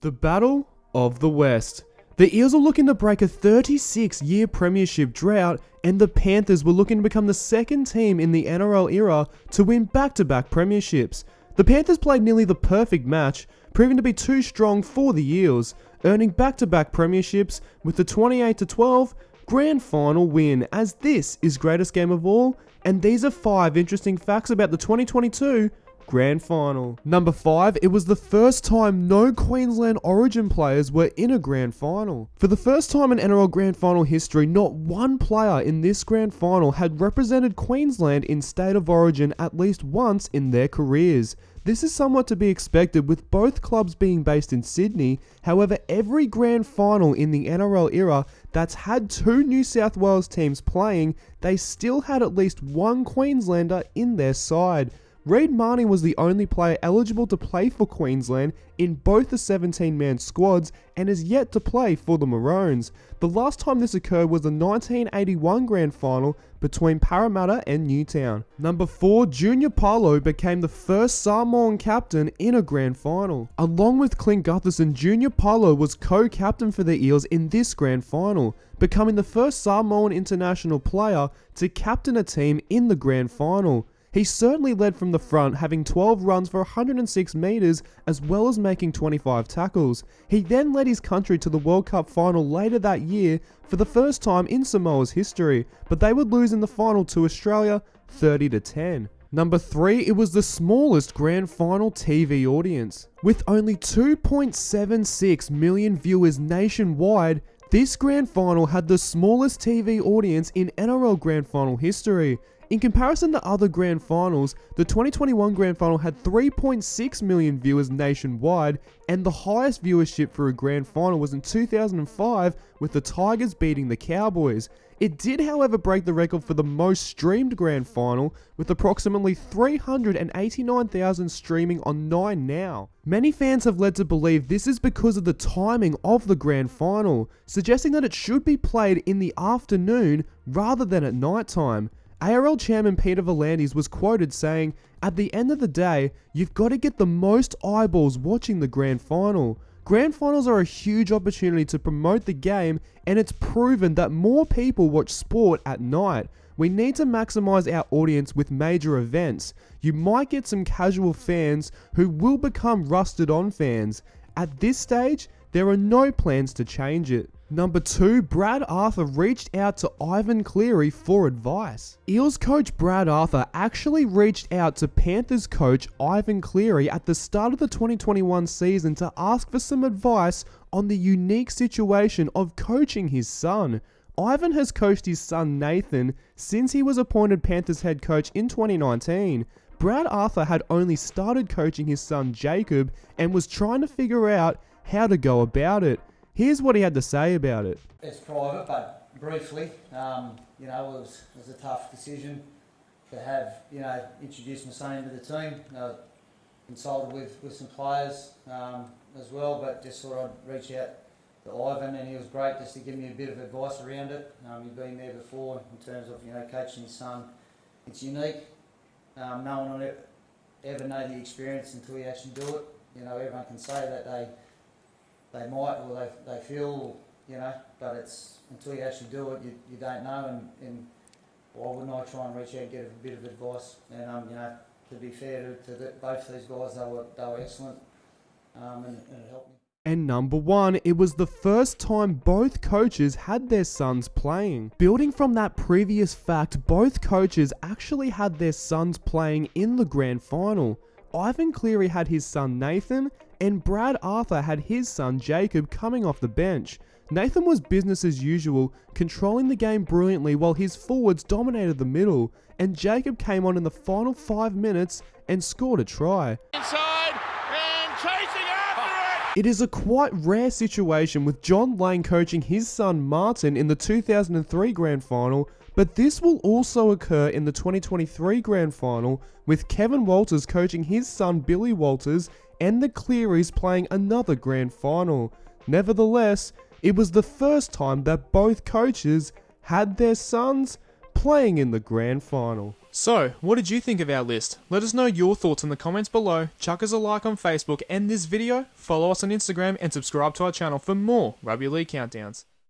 The Battle of the West. The Eels are looking to break a 36-year premiership drought, and the Panthers were looking to become the second team in the NRL era to win back-to-back premierships. The Panthers played nearly the perfect match, proving to be too strong for the Eels, earning back-to-back premierships with the 28-12 grand final win, as this is greatest game of all, and these are 5 interesting facts about the 2022 grand final. Number 5, it was the first time no Queensland Origin players were in a grand final. For the first time in NRL grand final history, not one player in this grand final had represented Queensland in state of origin at least once in their careers. This is somewhat to be expected with both clubs being based in Sydney. However, every grand final in the NRL era that's had 2 New South Wales teams playing, they still had at least one Queenslander in their side. Reid Marnie was the only player eligible to play for Queensland in both the 17-man squads and is yet to play for the Maroons. The last time this occurred was the 1981 grand final between Parramatta and Newtown. Number 4, Junior Paulo became the first Samoan captain in a grand final. Along with Clint Gutherson, Junior Paulo was co-captain for the Eels in this grand final, becoming the first Samoan international player to captain a team in the grand final. He certainly led from the front, having 12 runs for 106 metres as well as making 25 tackles. He then led his country to the World Cup final later that year for the first time in Samoa's history, but they would lose in the final to Australia 30-10. Number 3, it was the smallest grand final TV audience. With only 2.76 million viewers nationwide, this grand final had the smallest TV audience in NRL grand final history. In comparison to other grand finals, the 2021 grand final had 3.6 million viewers nationwide, and the highest viewership for a grand final was in 2005 with the Tigers beating the Cowboys. It did, however, break the record for the most streamed grand final, with approximately 389,000 streaming on 9Now. Many fans have led to believe this is because of the timing of the grand final, suggesting that it should be played in the afternoon rather than at night time. ARL chairman Peter V'landys was quoted saying, "At the end of the day, you've got to get the most eyeballs watching the grand final. Grand finals are a huge opportunity to promote the game, and it's proven that more people watch sport at night. We need to maximize our audience with major events. You might get some casual fans who will become rusted on fans. At this stage, there are no plans to change it." Number 2, Brad Arthur reached out to Ivan Cleary for advice. Eels coach Brad Arthur actually reached out to Panthers coach Ivan Cleary at the start of the 2021 season to ask for some advice on the unique situation of coaching his son. Ivan has coached his son Nathan since he was appointed Panthers head coach in 2019. Brad Arthur had only started coaching his son Jacob and was trying to figure out how to go about it. Here's what he had to say about it. It's private, but briefly, it was a tough decision to have, introduce my son into the team. Consulted with some players as well, but just thought I'd reach out to Ivan, and he was great just to give me a bit of advice around it. He'd been there before in terms of, coaching his son. It's unique. No one will ever know the experience until you actually do it. Everyone can say that they might, or they feel, but it's until you actually do it, you don't know. And why wouldn't I try and reach out and get a bit of advice? And to be fair to both these guys, they were excellent, and it helped me. And number 1, it was the first time both coaches had their sons playing. Building from that previous fact, both coaches actually had their sons playing in the grand final. Ivan Cleary had his son Nathan, and Brad Arthur had his son Jacob coming off the bench. Nathan was business as usual, controlling the game brilliantly while his forwards dominated the middle, and Jacob came on in the final 5 minutes and scored a try. Inside and chasing after it! It is a quite rare situation with John Lane coaching his son Martin in the 2003 grand final, but this will also occur in the 2023 grand final, with Kevin Walters coaching his son Billy Walters and the Clearys playing another grand final. Nevertheless, it was the first time that both coaches had their sons playing in the grand final. So, what did you think of our list? Let us know your thoughts in the comments below, chuck us a like on Facebook and this video, follow us on Instagram and subscribe to our channel for more Rugby League Countdowns.